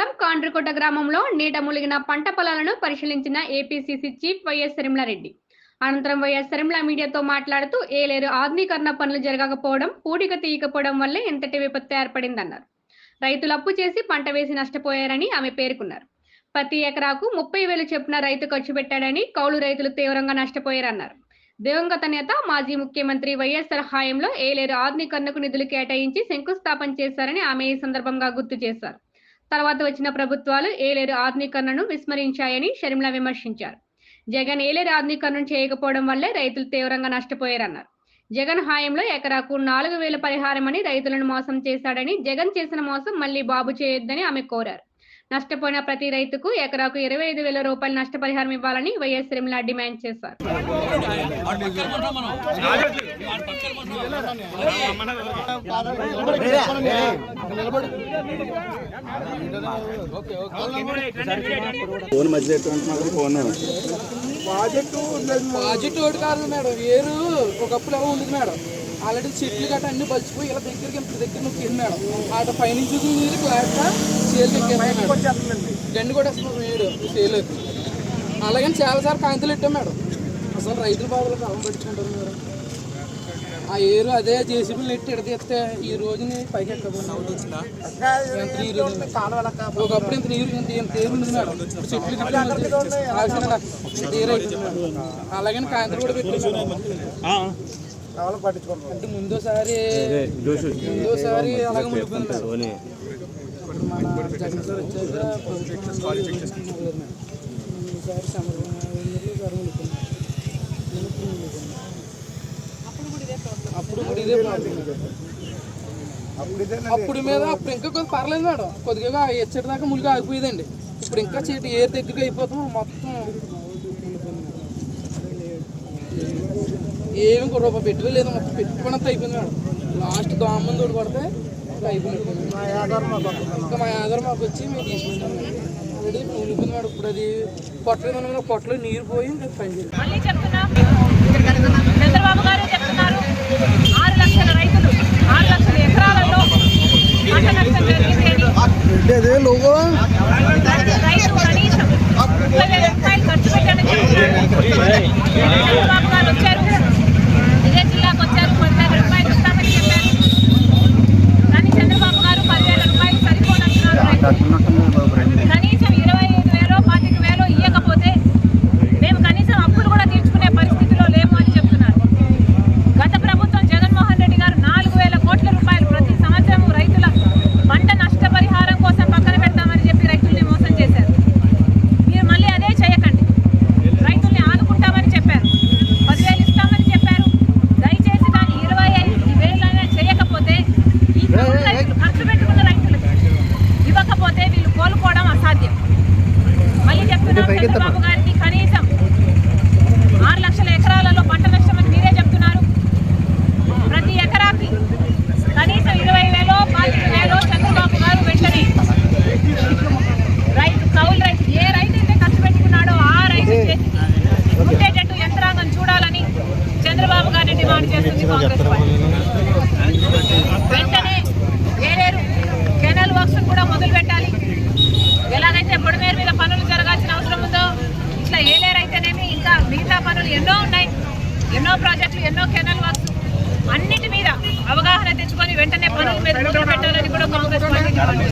మండలం కాండ్రికోట గ్రామంలో నీట ములిగిన పంట పొలాలను పరిశీలించిన ఏపీసీసీ చీఫ్ వైఎస్ శర్మిలారెడ్డి. అనంతరం వైఎస్ శర్మిల మీడియాతో మాట్లాడుతూ ఏలేరు ఆధునీకరణ పనులు జరగకపోవడం, పూడిక తీయకపోవడం వల్లే ఇంతటి విపత్తు ఏర్పడిందన్నారు. రైతులు అప్పు చేసి పంట వేసి నష్టపోయారని ఆమె పేర్కొన్నారు. ప్రతి ఎకరాకు 30,000 చొప్పున రైతు ఖర్చు పెట్టాడని, కౌలు రైతులు తీవ్రంగా నష్టపోయారన్నారు. దివంగత నేత మాజీ ముఖ్యమంత్రి వైఎస్ఆర్ హయాంలో ఏలేరు ఆధునీకరణకు నిధులు కేటాయించి శంకుస్థాపన చేశారని ఆమె ఈ సందర్భంగా గుర్తు చేశారు. తర్వాత వచ్చిన ప్రభుత్వాలు ఏలేరు ఆధునీకరణను విస్మరించాయని షర్మిల విమర్శించారు. జగన్ ఏలేరు ఆధునీకరణ చేయకపోవడం వల్లే రైతులు తీవ్రంగా నష్టపోయారన్నారు. జగన్ హయాంలో ఎకరాకు 4,000 పరిహారమని రైతులను మోసం చేశాడని, జగన్ చేసిన మోసం మళ్లీ బాబు చేయొద్దని ఆమె కోరారు. నష్టపోయిన ప్రతి రైతుకు ఎకరాకు 25,000 రూపాయల నష్టపరిహారం ఇవ్వాలని వైఎస్ శర్మిల డిమాండ్ చేశారు. ప్రాజెక్టు ఒకటి కాదు మేడం, ఏరు ఒకప్పుడు ఎలా ఉండదు మేడం. ఆల్రెడీ చెట్లు గట్ట అన్ని బలిచిపోయి ఇలా దగ్గరికి ఇంత దగ్గర నొక్కింది మేడం. ఆట పైనుంచి నీరు క్లాట్ సేలు గండి కూడా వస్తుంది ఏడు సేలు. అలాగని చాలాసార్లు కాంతులు పెట్టాం మేడం. అసలు రైతుల బాధలు కాలం పెట్టుకుంటారు మేడం. ఆ ఏరు అదే జేసీబీలు నెట్టి ఎడతీస్తే ఈ రోజుని పైకి ఎక్కకపోయినా ఒకప్పుడు ఇంత నీరు ఇంత ఏరు ఉంది మేడం. చెట్లు ఏరు అవుతుంది మేడం. అలాగని కాంతులు కూడా పెట్టారు. అంటే ముందోసారి అలాగే మునిగిపోయింది. జగన్ సార్ అప్పుడు కూడా ఇదే అప్పుడు మీద అప్పుడు ఇంకా కొద్దిగా పర్లేదు మేడం. కొద్దిగా ఎచ్చటి దాకా మునిగి ఆగిపోయేదండి. ఇప్పుడు ఇంకా చేతి ఏ దగ్గరగా అయిపోతామో మొత్తం ఏమి రూపాయి పెట్టుకోలేదు. మొత్తం పెట్టుకున్నంత అయిపోయింది మేడం. లాస్ట్ దోమ తోడు పడితే అయిపోయింది. ఇంకా మా ఆధార్ మాకు వచ్చి మేము తీసుకుంటాం. ఆల్రెడీ మునిగిపోయింది మేడం. ఇప్పుడు అది కొట్టలేదు, కొట్టలో నీరు పోయి ఇంకా పని చేయాలి. చంద్రబాబు గారే చెప్తున్నారు 6 లక్షల రైతులు 6 లక్షల ఎకరాలలో పంట నష్టం జరిగింది అని. రైతు కనీసం 30,000 రూపాయలు ఖర్చు పెట్టాడని చెప్తున్నారు. చంద్రబాబు గారు వచ్చారు, ఇదే జిల్లాకు వచ్చారు, 10,000 రూపాయలు ఇస్తామని చెప్పారు. కానీ చంద్రబాబు గారు 10,000 రూపాయలు సరిపోనంటున్నారు. కనీసం 25,000 25,000 ఇవ్వకపోతే మేము కనీసం అప్పులు కూడా తీర్చుకునే పరిస్థితిలో లేము అని చెప్తున్నారు. గత ప్రభుత్వం జగన్మోహన్ రెడ్డి గారు 4,000 కోట్ల రూపాయలు ప్రతి సంవత్సరం రైతుల పంట నష్టపరిహారం కోసం పక్కన పెడతామని చెప్పి రైతుల్ని మోసం చేశారు. మీరు మళ్ళీ అదే చేయకండి. రైతుల్ని ఆదుకుంటామని చెప్పారు, 10,000 ఇస్తామని చెప్పారు. దయచేసి దాన్ని 25,000 చేయకపోతే ఈ రైతులు ఖర్చు పెట్టుకున్న రైతులకు ఇవ్వకపోతే వీళ్ళు కోలుకోవడం అసాధ్యం. మళ్ళీ చెప్తున్నాం చంద్రబాబు గారికి, కనీసం 6 లక్షల ఎకరాలలో పంట నష్టం అని మీరే చెప్తున్నారు. ప్రతి ఎకరాకి కనీసం 20,000 25,000 చంద్రబాబు గారు వెంటనే రైతు కౌలు రైతు ఏ రైతు అయితే ఖర్చు పెట్టుకున్నాడో ఆ రైతు ఉండేటట్టు యంత్రాంగం చూడాలని చంద్రబాబు గారిని డిమాండ్ చేస్తుంది కాంగ్రెస్ పార్టీ. వెంటనే ఏలేరు కెనాల్ వర్క్స్ కూడా మొదలు పెట్టాలి. ఎలాగైతే బుడమేరు మీద పనులు జరగాల్సిన అవసరం ఉందో ఇట్లా ఏలేరు అయితేనేమి ఇంకా మిగతా పనులు ఎన్నో ఉన్నాయి. ఎన్నో ప్రాజెక్టులు, ఎన్నో కెనాల్ వర్క్స్, అన్నిటి మీద అవగాహన తెచ్చుకొని వెంటనే పనుల మీద మొదలు పెట్టాలని కూడా కాంగ్రెస్ పార్టీ